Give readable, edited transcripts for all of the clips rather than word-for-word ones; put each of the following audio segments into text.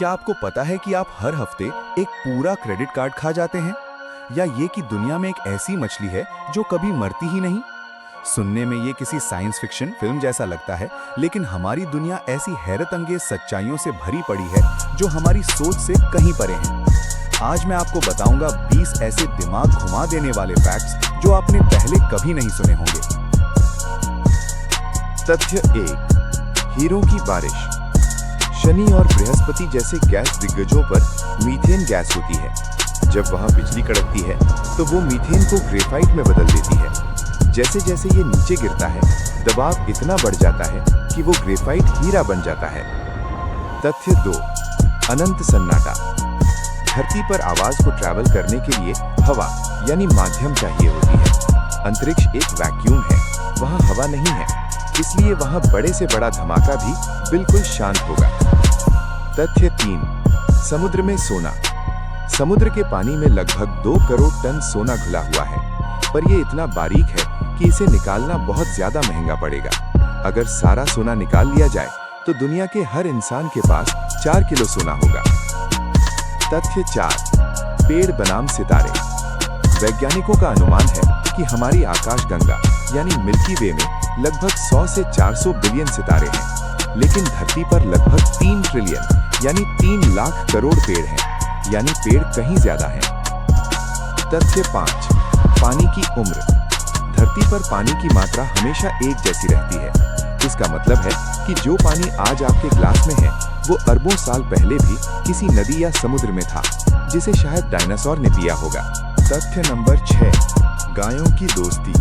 क्या आपको पता है कि आप हर हफ्ते एक पूरा क्रेडिट कार्ड खा जाते हैं? या ये कि दुनिया में एक ऐसी मछली है जो कभी मरती ही नहीं? सुनने में ये किसी साइंस फिक्शन फिल्म जैसा लगता है, लेकिन हमारी दुनिया ऐसी हैरत अंगेज सच्चाइयों से भरी पड़ी है जो हमारी सोच से कहीं परे हैं। आज मैं आपको बताऊंगा 20 ऐसे दिमाग घुमा देने वाले फैक्ट्स जो आपने पहले कभी नहीं सुने होंगे। तथ्य 1, हीरो की बारिश। शनि और बृहस्पति जैसे गैस दिग्गजों पर मीथेन गैस होती है। जब वहां बिजली कड़कती है तो वो मीथेन को ग्रेफाइट में बदल देती है। जैसे जैसे ये नीचे गिरता है, दबाव इतना बढ़ जाता है कि वो ग्रेफाइट हीरा बन जाता है। तथ्य 2, अनंत सन्नाटा। धरती पर आवाज को ट्रैवल करने के लिए हवा यानी माध्यम चाहिए होती है। अंतरिक्ष एक वैक्यूम है, वहां हवा नहीं है, इसलिए वहां बड़े से बड़ा धमाका भी बिल्कुल शांत होगा। तथ्य 3, समुद्र में सोना। समुद्र के पानी में लगभग 2 करोड़ टन सोना घुला हुआ है, पर यह इतना बारीक है कि इसे निकालना बहुत ज्यादा महंगा पड़ेगा। अगर सारा सोना निकाल लिया जाए तो दुनिया के हर इंसान के पास 4 किलो सोना होगा। तथ्य 4, पेड़ बनाम सितारे। वैज्ञानिकों का अनुमान है कि हमारी आकाशगंगा यानी मिल्की वे में लगभग 100 से 400 बिलियन सितारे हैं, लेकिन धरती पर लगभग 3 ट्रिलियन यानी 3 लाख करोड़ पेड़ हैं, यानी पेड़ कहीं ज्यादा हैं। तथ्य 5, पानी की उम्र। धरती पर पानी की मात्रा हमेशा एक जैसी रहती है। इसका मतलब है कि जो पानी आज आपके ग्लास में है वो अरबों साल पहले भी किसी नदी या समुद्र में था, जिसे शायद डायनासोर ने पिया होगा। तथ्य नंबर 6, गायों की दोस्ती।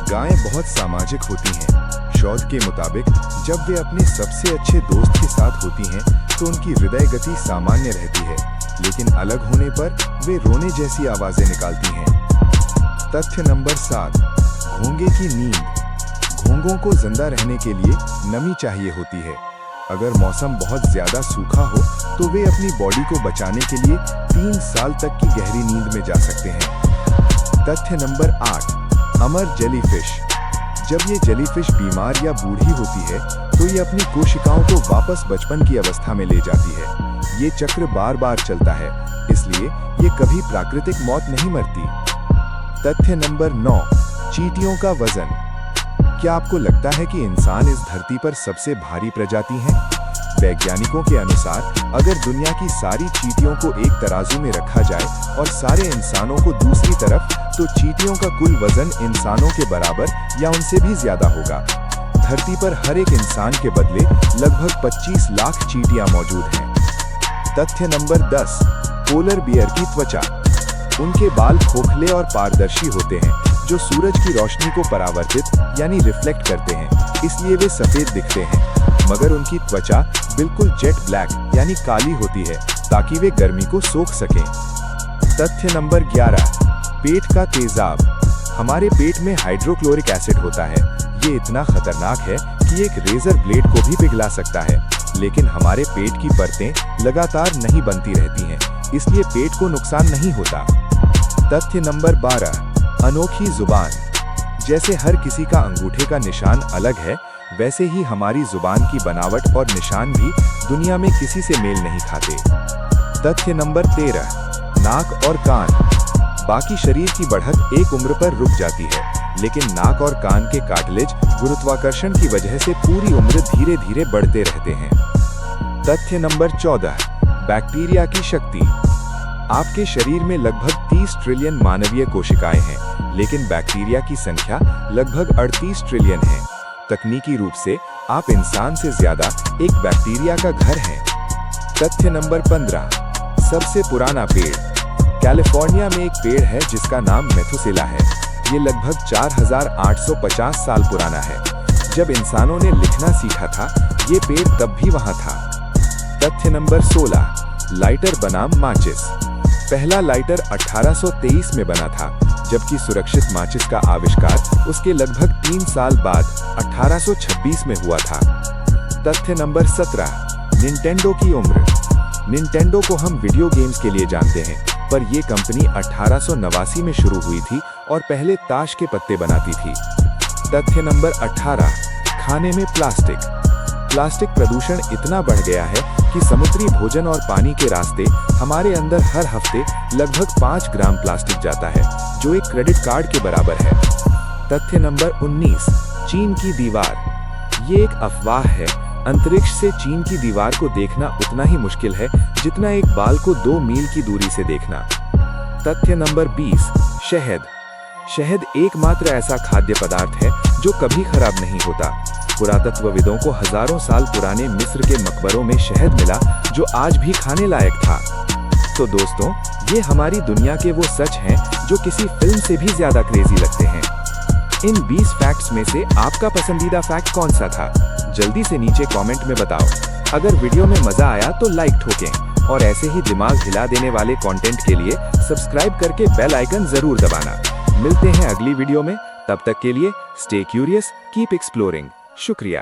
गायें बहुत सामाजिक होती हैं। शोध के मुताबिक जब वे अपने सबसे अच्छे दोस्त के साथ होती हैं तो उनकी हृदय गति सामान्य रहती है, लेकिन अलग होने पर वे रोने जैसी आवाजें निकालती हैं। तथ्य नंबर 7, घोंगे की नींद। घोंगों को जिंदा रहने के लिए नमी चाहिए होती है। अगर मौसम बहुत ज्यादा सूखा हो तो वे अपनी बॉडी को बचाने के लिए 3 साल तक की गहरी नींद में जा सकते हैं। तथ्य नंबर 8, अमर जेलीफिश। जब ये जेलीफिश बीमार या बूढ़ी होती है तो ये अपनी कोशिकाओं को वापस बचपन की अवस्था में ले जाती है। ये चक्र बार बार चलता है, इसलिए ये कभी प्राकृतिक मौत नहीं मरती। तथ्य नंबर 9, चींटियों का वजन। क्या आपको लगता है कि इंसान इस धरती पर सबसे भारी प्रजाति है? वैज्ञानिकों के अनुसार अगर दुनिया की सारी चींटियों को एक तराजू में रखा जाए और सारे इंसानों को दूसरी तरफ, तो चींटियों का कुल वजन इंसानों के बराबर या उनसे भी ज्यादा होगा। धरती पर हर एक इंसान के बदले लगभग 25 लाख चींटियां मौजूद हैं। तथ्य नंबर 10, पोलर बियर की त्वचा। उनके बाल खोखले और पारदर्शी होते हैं, जो सूरज की रोशनी को परावर्तित यानी रिफ्लेक्ट करते हैं, इसलिए वे सफेद दिखते हैं। मगर उनकी त्वचा बिल्कुल जेट ब्लैक यानी काली होती है, ताकि वे गर्मी को सोख सकें। तथ्य नंबर 11, पेट का तेजाब। हमारे पेट में हाइड्रोक्लोरिक एसिड होता है। ये इतना खतरनाक है कि एक रेजर ब्लेड को भी पिघला सकता है, लेकिन हमारे पेट की परतें लगातार नहीं बनती रहती हैं, इसलिए पेट को नुकसान नहीं होता। तथ्य नंबर 12, अनोखी जुबान। जैसे हर किसी का अंगूठे का निशान अलग है, वैसे ही हमारी जुबान की बनावट और निशान भी दुनिया में किसी से मेल नहीं खाते। तथ्य नंबर 13, नाक और कान। बाकी शरीर की बढ़त एक उम्र पर रुक जाती है, लेकिन नाक और कान के कार्टिलेज गुरुत्वाकर्षण की वजह से पूरी उम्र धीरे धीरे बढ़ते रहते हैं। तथ्य नंबर 14, बैक्टीरिया की शक्ति। आपके शरीर में लगभग 30 ट्रिलियन मानवीय कोशिकाएं हैं, लेकिन बैक्टीरिया की संख्या लगभग 38 ट्रिलियन है। तकनीकी रूप से आप इंसान से ज्यादा एक बैक्टीरिया का घर हैं। तथ्य नंबर 15, सबसे पुराना पेड़। कैलिफोर्निया में एक पेड़ है जिसका नाम मेथुसेला है। ये लगभग 4850 साल पुराना है। जब इंसानों ने लिखना सीखा था, ये पेड़ तब भी वहां था। तथ्य नंबर 16, लाइटर बनाम माचिस। पहला लाइटर 1823 में बना था, जबकि सुरक्षित माचिस का आविष्कार उसके लगभग 3 साल बाद 1826 में हुआ था। तथ्य नंबर 17, निंटेंडो की उम्र। निंटेंडो को हम वीडियो गेम्स के लिए जानते हैं, पर यह कंपनी 1889 में शुरू हुई थी और पहले ताश के पत्ते बनाती थी। तथ्य नंबर 18, खाने में प्लास्टिक। प्लास्टिक प्रदूषण इतना बढ़ गया है कि समुद्री भोजन और पानी के रास्ते हमारे अंदर हर हफ्ते लगभग 5 ग्राम प्लास्टिक जाता है, जो एक क्रेडिट कार्ड के बराबर है। तथ्य नंबर 19, चीन की दीवार। ये एक अफवाह है। अंतरिक्ष से चीन की दीवार को देखना उतना ही मुश्किल है जितना एक बाल को 2 मील की दूरी से देखना। तथ्य नंबर 20, शहद। शहद एकमात्र ऐसा खाद्य पदार्थ है जो कभी खराब नहीं होता। पुरातत्वविदों को हजारों साल पुराने मिस्र के मकबरों में शहद मिला जो आज भी खाने लायक था। तो दोस्तों, ये हमारी दुनिया के वो सच हैं जो किसी फिल्म से भी ज्यादा क्रेजी लगते हैं। इन 20 फैक्ट्स में से आपका पसंदीदा फैक्ट कौन सा था? जल्दी से नीचे कमेंट में बताओ। अगर वीडियो में मजा आया तो लाइक ठोकें और ऐसे ही दिमाग हिला देने वाले कंटेंट के लिए सब्सक्राइब करके बेल आइकन जरूर दबाना। मिलते हैं अगली वीडियो में, तब तक के लिए स्टे क्यूरियस, कीप एक्सप्लोरिंग। शुक्रिया।